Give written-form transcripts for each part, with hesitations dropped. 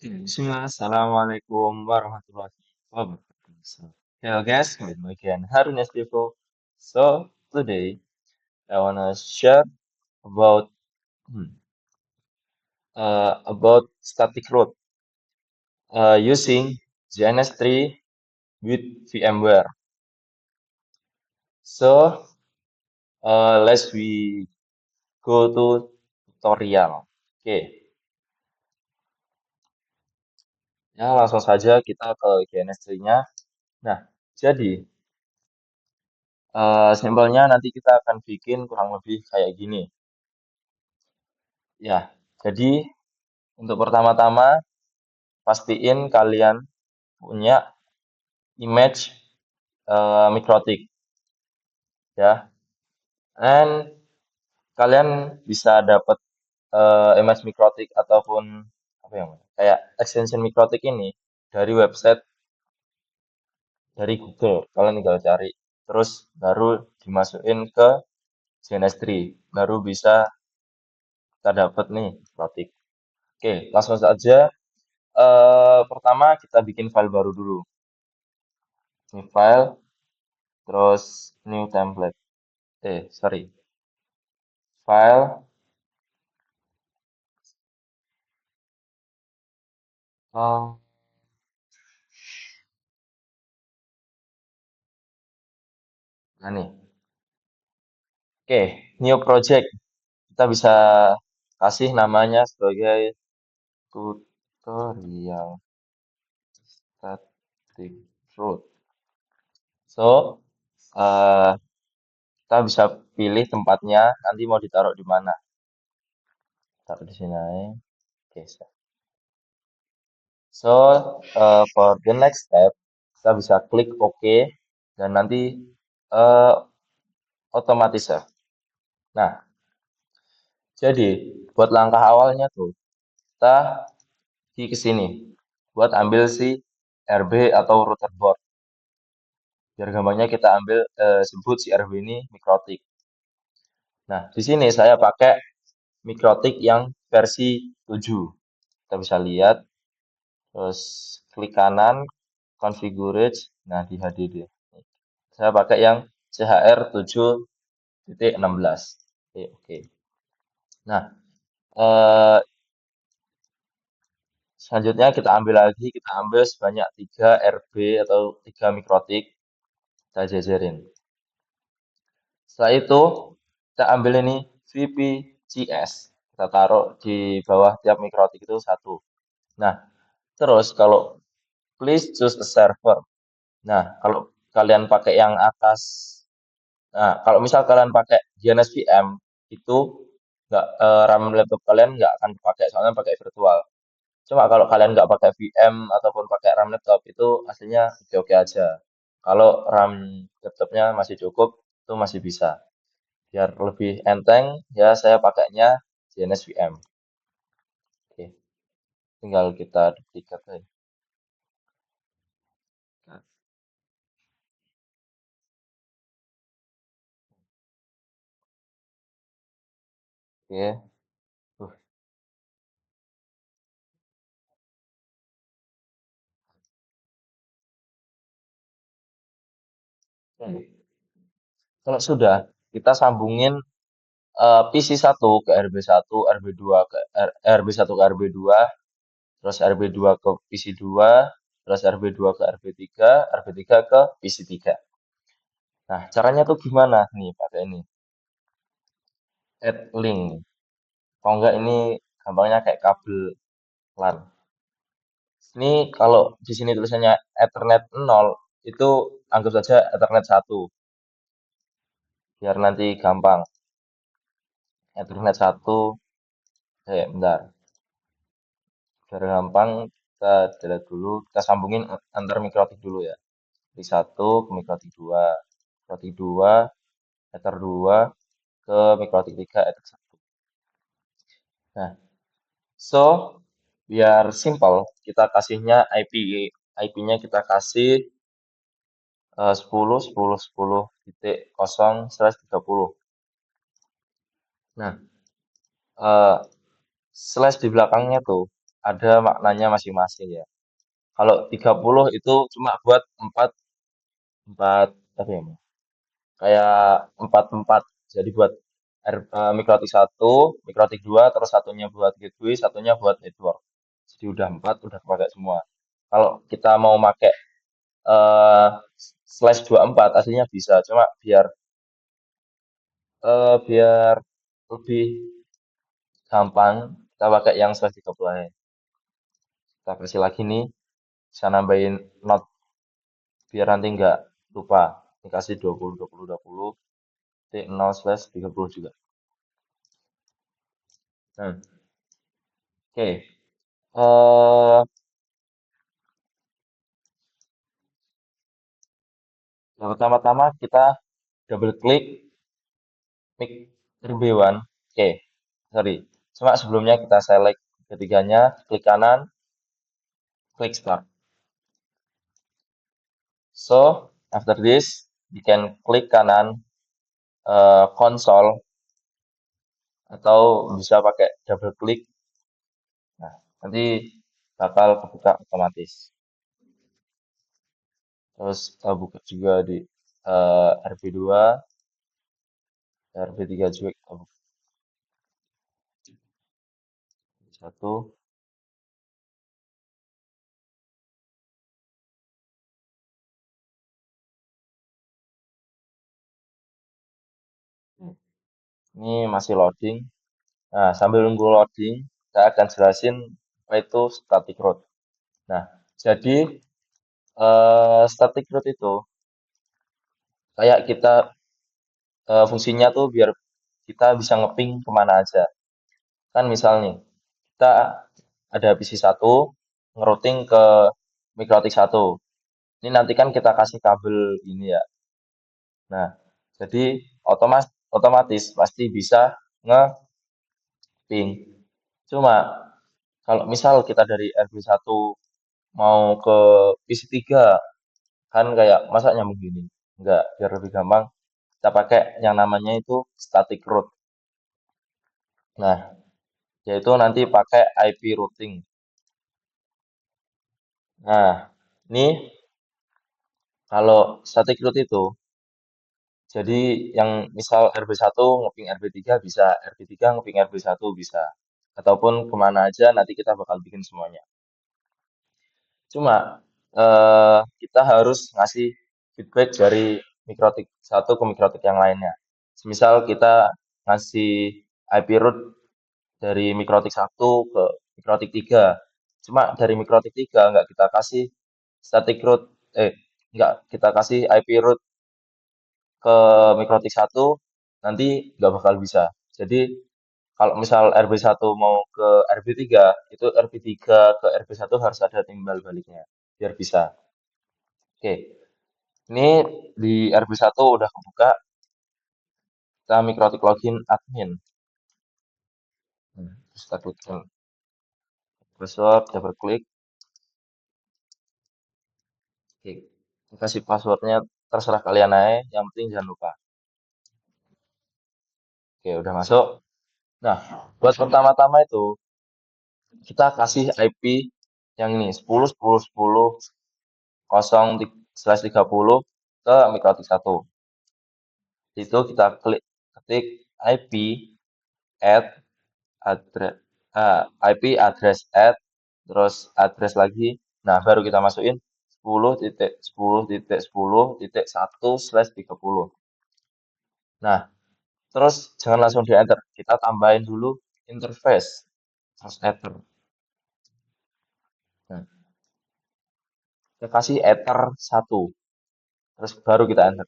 Bismillah, Assalamualaikum warahmatullahi wabarakatuh. Hello guys, with me again, Harun Estivo. So, today I wanna share about about static root using GNS3 with VMware. So, let's we go to tutorial. Oke, ya langsung saja kita ke GNS3-nya. Nah, jadi simpelnya nanti kita akan bikin kurang lebih kayak gini. Ya, jadi untuk pertama-tama pastiin kalian punya image mikrotik ya. And kalian bisa dapat image mikrotik ataupun apa ya, kayak extension mikrotik ini dari website dari Google. Kalian tinggal cari, terus baru dimasukin ke GNS3, baru bisa kita dapat nih mikrotik. Oke, langsung saja. Pertama kita bikin file baru dulu. New file, terus new template. Sorry. File. Oh, nah nih. Oke, new project. Kita bisa kasih namanya sebagai tutorial static root. So, eh, kita bisa pilih tempatnya, nanti mau ditaruh di mana. Taruh di sini aja. Oke, so for the next step, kita bisa klik OK, dan nanti eh, otomatis ya. Nah, jadi buat langkah awalnya tuh, kita ke sini buat ambil si RB atau router board. Biar gampangnya kita ambil sebut si RB ini mikrotik. Nah, di sini saya pakai mikrotik yang versi 7. Kita bisa lihat, terus klik kanan, configure, nah di HDD. Saya pakai yang CHR 7.16. Oke. Nah, eh, selanjutnya kita ambil lagi, kita ambil sebanyak 3 RB atau 3 mikrotik, kita jajarin. Setelah itu, kita ambil ini VPGS. Kita taruh di bawah tiap mikrotik itu satu. Nah, terus kalau please choose a server. Nah, kalau kalian pakai yang atas, nah kalau misal kalian pakai DNS VM, itu nggak RAM laptop kalian nggak akan dipakai, soalnya pakai virtual. Cuma kalau kalian nggak pakai VM ataupun pakai RAM laptop, itu aslinya oke-oke aja. Kalau RAM laptopnya masih cukup, itu masih bisa. Biar lebih enteng, ya saya pakainya DNS VM. Oke, tinggal kita duplikat aja. Oke. Kalau sudah, kita sambungin PC1 ke RB1, RB2 ke RB1 ke RB2, terus RB2 ke PC2, terus RB2 ke RB3, RB3 ke PC3. Nah, caranya tuh gimana nih pakai ini? Add link. Kalau enggak ini gampangnya kayak kabel LAN. Ini kalau di sini tulisannya Ethernet 0, itu anggap saja Ethernet 1. Biar nanti gampang. Ethernet 1, bentar. Biar gampang, kita delete dulu. Kita sambungin antar mikrotik dulu ya. Dari 1 ke mikrotik 2. Mikrotik 2, Ether 2 ke mikrotik 3, Ether 1. Nah, so biar simple, kita kasihnya IP. IP-nya kita kasih 10.10.10.0/30. Nah, slash di belakangnya tuh ada maknanya masing-masing ya. Kalau 30 itu cuma buat empat empat apa ya? Kayak empat empat. Jadi buat mikrotik satu, mikrotik dua, terus satunya buat gateway, satunya buat network. Jadi udah empat, udah kepakai semua. Kalau kita mau pakai eh slash 24 aslinya bisa, cuma biar lebih gampang kita pakai yang slash 30 aja. Kita kasih lagi nih, bisa nambahin not biar nanti nggak lupa. Dikasih 20 20 20 T0 slash 30 juga. Nah, oke. Eh yang pertama-tama kita double klik mic RB1. Oke, sorry. Cuma sebelumnya kita select ketiganya, klik kanan, klik start. So, after this, you can klik kanan konsol atau bisa pakai double klik. Nah, nanti bakal kebuka otomatis. Terus kita buka juga di RB2, RB3 juga kita buka satu. Ini masih loading. Nah, sambil nunggu loading, saya akan jelasin apa itu static root. Nah, jadi static root itu kayak kita fungsinya tuh biar kita bisa ngeping kemana aja. Kan misal nih, kita ada PC satu ngerouting ke mikrotik satu. Ini nanti kan kita kasih kabel ini ya. Nah, jadi otomatis pasti bisa ngeping. Cuma kalau misal kita dari RB1 mau ke PC3 kan kayak masa nyambung gini. Enggak, biar lebih gampang kita pakai yang namanya itu static root. Nah, yaitu nanti pakai IP routing. Nah, ini kalau static root itu jadi yang misal RB1 ngeping RB3 bisa, RB3 ngeping RB1 bisa. Ataupun kemana aja nanti kita bakal bikin semuanya. Cuma kita harus ngasih feedback dari mikrotik satu ke mikrotik yang lainnya. Misal kita ngasih IP root dari mikrotik satu ke mikrotik 3. Cuma dari mikrotik 3 nggak kita kasih static root, nggak kita kasih IP root ke mikrotik satu, nanti nggak bakal bisa. Jadi kalau misal RB1 mau ke RB3, itu RB3 ke RB1 harus ada timbal baliknya biar bisa. Oke, ini di RB1 udah kebuka, kita mikrotik login admin. Terus kita klik password, double klik. Oke, kasih passwordnya terserah kalian aja, yang penting jangan lupa. Oke, udah masuk. Nah, buat pertama-tama itu kita kasih IP yang ini 10 10 10 0/30 ke mikrotik satu. Itu kita klik ketik IP add address IP address add terus address lagi. Nah, baru kita masukin 10.10.10.1/30. Nah, terus jangan langsung di enter. Kita tambahin dulu interface. Terus enter. Nah, kita kasih enter 1. Terus baru kita enter.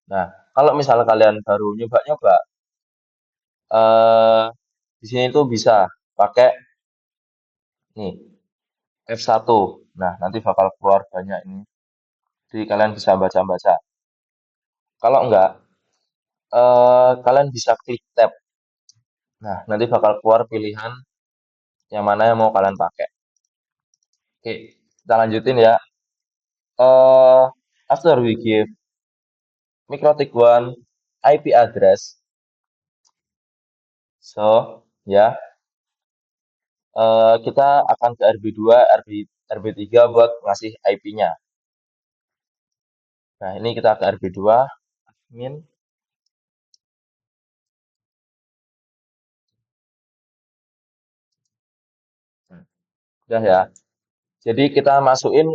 Nah, kalau misalnya kalian baru nyoba-nyoba, eh di sini tuh bisa pakai nih F1. Nah, nanti bakal keluar banyak ini. Jadi kalian bisa baca-baca. Kalau enggak, kalian bisa klik tab. Nah, nanti bakal keluar pilihan yang mana yang mau kalian pakai. Oke, kita lanjutin ya. After we give MikroTik 1 IP address, so ya, kita akan ke RB2, RB3 buat ngasih IP-nya. Nah, ini kita ke RB2, admin. Udah ya. Jadi kita masukin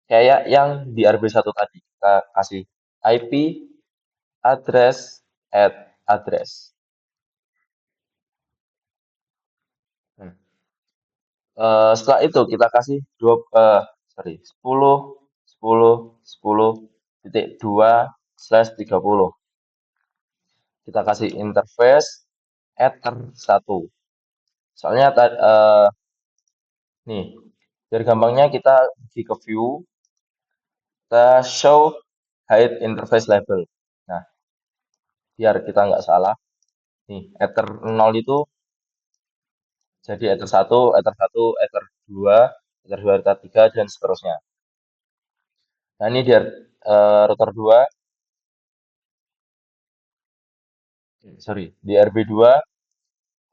kayak yang di RB1 tadi. Kita kasih IP, address, add address. Setelah itu kita kasih 10.10.10.2/30. Kita kasih interface ether 1. Soalnya nih, biar gampangnya kita pergi ke view, kita show hide interface label. Nah, biar kita nggak salah, nih ether 0 itu jadi ether 1, ether 1, ether 2, ether 2, ether 3, dan seterusnya. Nah, ini di router 2, sorry, di RB2,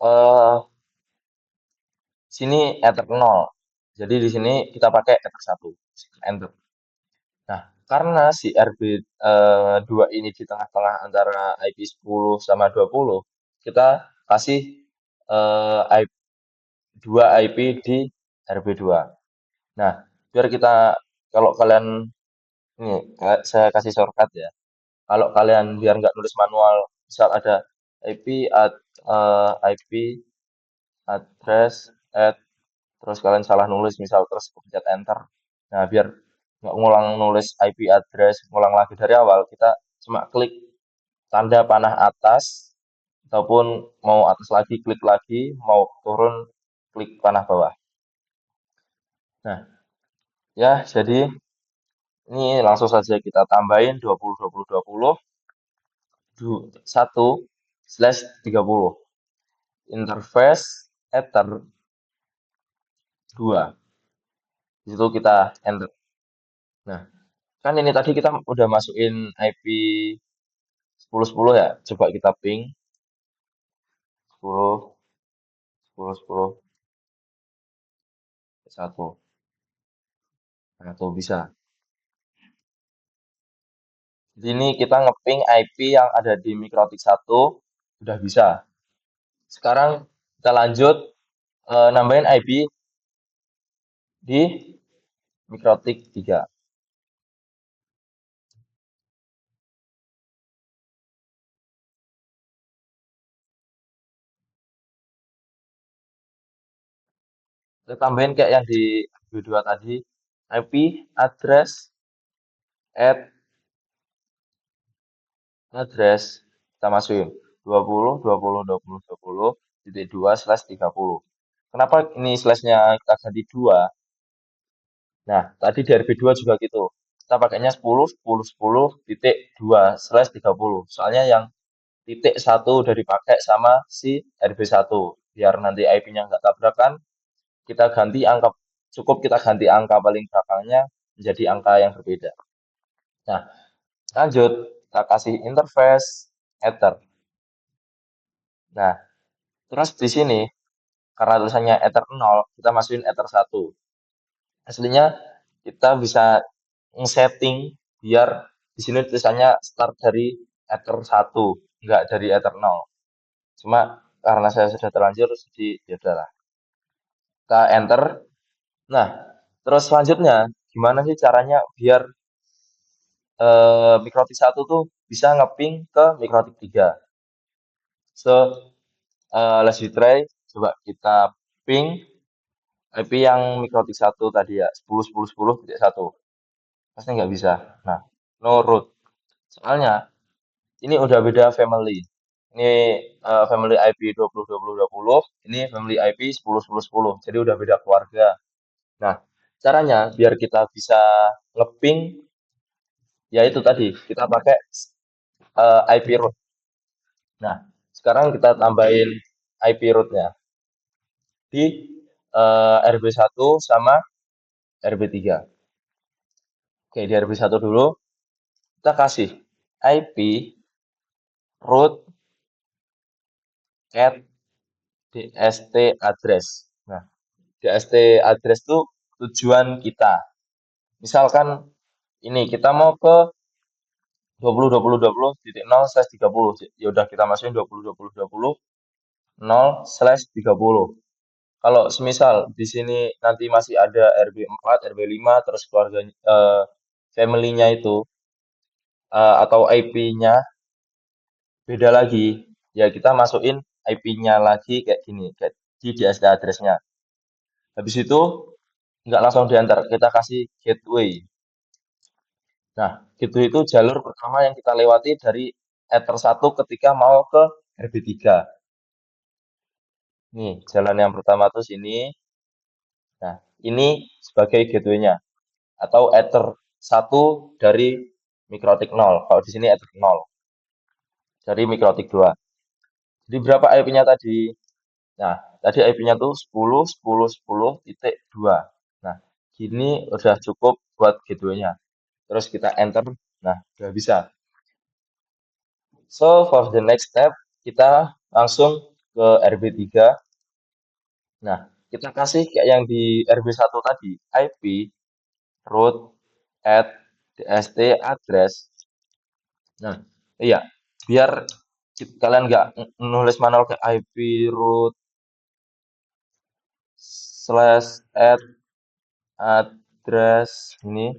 eh sini ether 0. Jadi di sini kita pakai ether 1. Enter. Nah, karena si RB2 ini di tengah-tengah antara IP 10 sama 20, kita kasih IP, 2 IP di RB2. Nah, biar kita, kalau kalian, ini saya kasih shortcut ya. Kalau kalian biar nggak nulis manual, misal ada IP address at, terus kalian salah nulis misal terus pencet enter. Nah, biar nggak ngulang nulis IP address, ngulang lagi dari awal, kita cuma klik tanda panah atas, ataupun mau atas lagi, klik lagi, mau turun, klik panah bawah. Nah, ya, jadi ini langsung saja kita tambahin 1/30 interface ether 2. Di situ kita enter. Nah, kan ini tadi kita udah masukin IP 10.10 ya. Coba kita ping 10, 10, 10, 1. Nah, tuh bisa. Di sini kita ngeping IP yang ada di Mikrotik 1 udah bisa. Sekarang kita lanjut nambahin IP di Mikrotik 3. Kita tambahin kayak yang di video 2 tadi. IP address at address kita masukin 20.20.20.2/30. Kenapa ini slashnya kita ganti 2? Nah, tadi di RB2 juga gitu. Kita pakainya 10.10.10.2/30. Soalnya yang titik 1 udah dipakai sama si RB1. Biar nanti IP-nya nggak tabrakan, kita ganti angka, cukup kita ganti angka paling belakangnya menjadi angka yang berbeda. Nah, lanjut, kita kasih interface ether. Nah, terus di sini, karena tulisannya ether 0, kita masukin ether 1. Aslinya kita bisa nge-setting biar di sini tulisannya start dari ether 1, enggak dari ether 0. Cuma karena saya sudah terlanjur, jadi ya udahlah. Kita enter. Nah, terus selanjutnya gimana sih caranya biar Mikrotik 1 tuh bisa ngeping ke Mikrotik 3? So, let's try. Coba kita ping IP yang Mikrotik 1 tadi ya, 10.10.10.1. Pasti nggak bisa. Nah, no root. Soalnya ini udah beda family. Ini family IP 20.20.20, ini family IP 10.10.10. Jadi udah beda keluarga. Nah, caranya biar kita bisa ngeping, ya itu tadi, kita pakai IP root. Nah, sekarang kita tambahin IP root-nya di RB1 sama RB3. Oke, di RB1 dulu, kita kasih IP root at DST address. Nah, DST address itu tujuan kita. Misalkan ini kita mau ke 20.0/30. Ya udah kita masukin 20.20.20.0/30. Kalau semisal di sini nanti masih ada RB4, RB5 terus keluarganya family-nya itu atau IP-nya beda lagi. Ya kita masukin IP-nya lagi kayak gini, kayak di DST address-nya. Habis itu nggak langsung diantar, kita kasih gateway. Nah, gateway itu jalur pertama yang kita lewati dari Ether 1 ketika mau ke RB3. Nih, jalan yang pertama tuh sini. Nah, ini sebagai gateway-nya atau Ether 1 dari mikrotik 0. Kalau di sini Ether 0 dari mikrotik 2. Jadi berapa IP-nya tadi? Nah, tadi IP-nya tuh 10.10.10.2. Nah, gini udah cukup buat gateway-nya. Terus kita enter. Nah, udah bisa. So, for the next step, kita langsung ke RB3. Nah, kita kasih kayak yang di RB1 tadi, IP, root, add, DST, address. Nah, iya, biar kalian nggak nulis manual ke IP, root, slash, add, address. Ini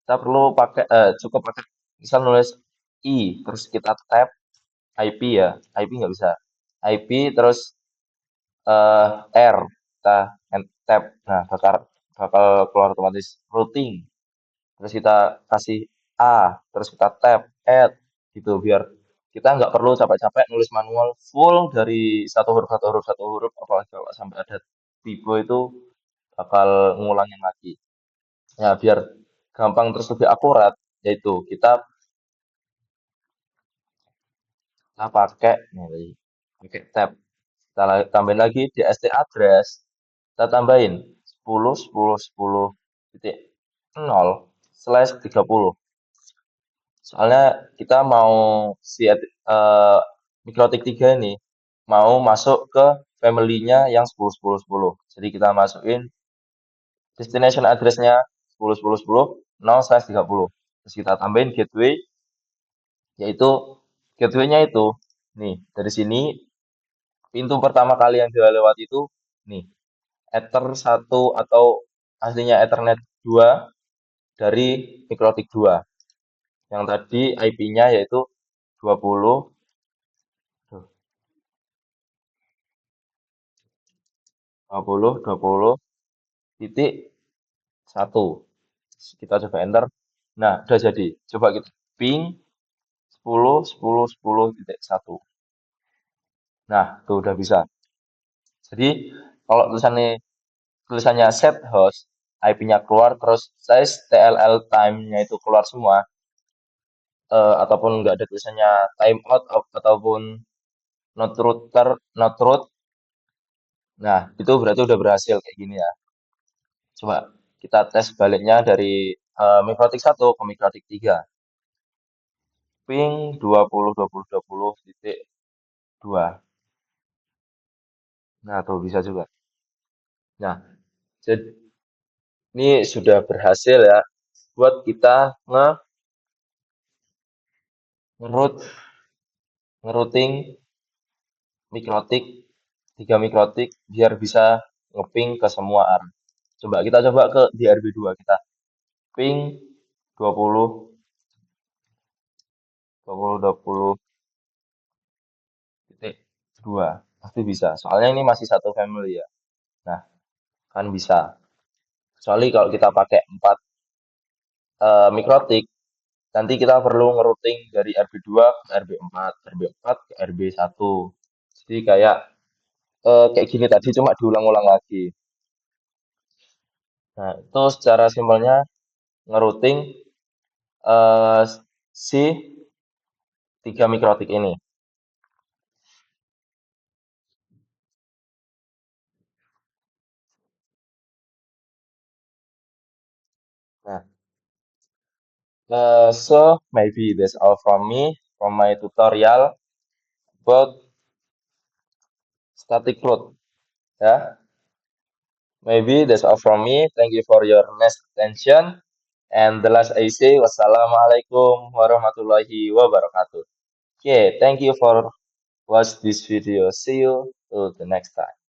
kita perlu pakai, cukup pakai, misal nulis I, terus kita tab IP ya, IP nggak bisa. IP, terus eh, R kita tap, nah bakal keluar otomatis routing, terus kita kasih A, terus kita tap add gitu, biar kita nggak perlu capek-capek nulis manual full dari satu huruf apalagi kalau sampai ada typo itu bakal ngulangin lagi ya, biar gampang terus lebih akurat, yaitu kita pakai nih, pakai tab. Kita tambahin lagi DST address, kita tambahin 10.10.10.0/30. Soalnya kita mau si mikrotik 3 ini mau masuk ke family-nya yang 10.10.10. Jadi kita masukin destination address-nya 10.10.10.0/30. Terus kita tambahin gateway, yaitu gateway-nya itu nih, dari sini pintu pertama kali yang dia lewati itu nih, Ether 1 atau aslinya Ethernet 2 dari mikrotik 2. Yang tadi IP-nya yaitu 20 20.20.1. Kita coba enter. Nah, udah jadi. Coba kita ping 10.10.10.1. Nah, tuh udah bisa. Jadi, kalau tulisannya set host, IP-nya keluar, terus size TLL time-nya itu keluar semua, ataupun nggak ada tulisannya timeout ataupun not root, nah itu berarti udah berhasil kayak gini ya. Coba kita tes baliknya dari mikrotik 1 ke mikrotik 3. Ping 20.20.20.2. Nah, tuh bisa juga. Nah, jadi ini sudah berhasil ya buat kita ngerut ngerouting mikrotik 3 mikrotik biar bisa ngeping ke semua arah. Coba kita coba ke di RB2, kita ping 20 20.20.2. Pasti bisa. Soalnya ini masih satu family ya. Nah, kan bisa. Kecuali kalau kita pakai 4 mikrotik, nanti kita perlu ngerouting dari RB2 ke RB4, RB4 ke RB1. Jadi kayak gini tadi cuma diulang-ulang lagi. Nah, itu secara simpelnya ngerouting eh, si 3 mikrotik ini. Nah, so maybe that's all from me, from my tutorial about static root. Ya, maybe that's all from me. Thank you for your nice attention. And the last I say, wassalamualaikum warahmatullahi wabarakatuh. Okay, thank you for watch this video. See you to the next time.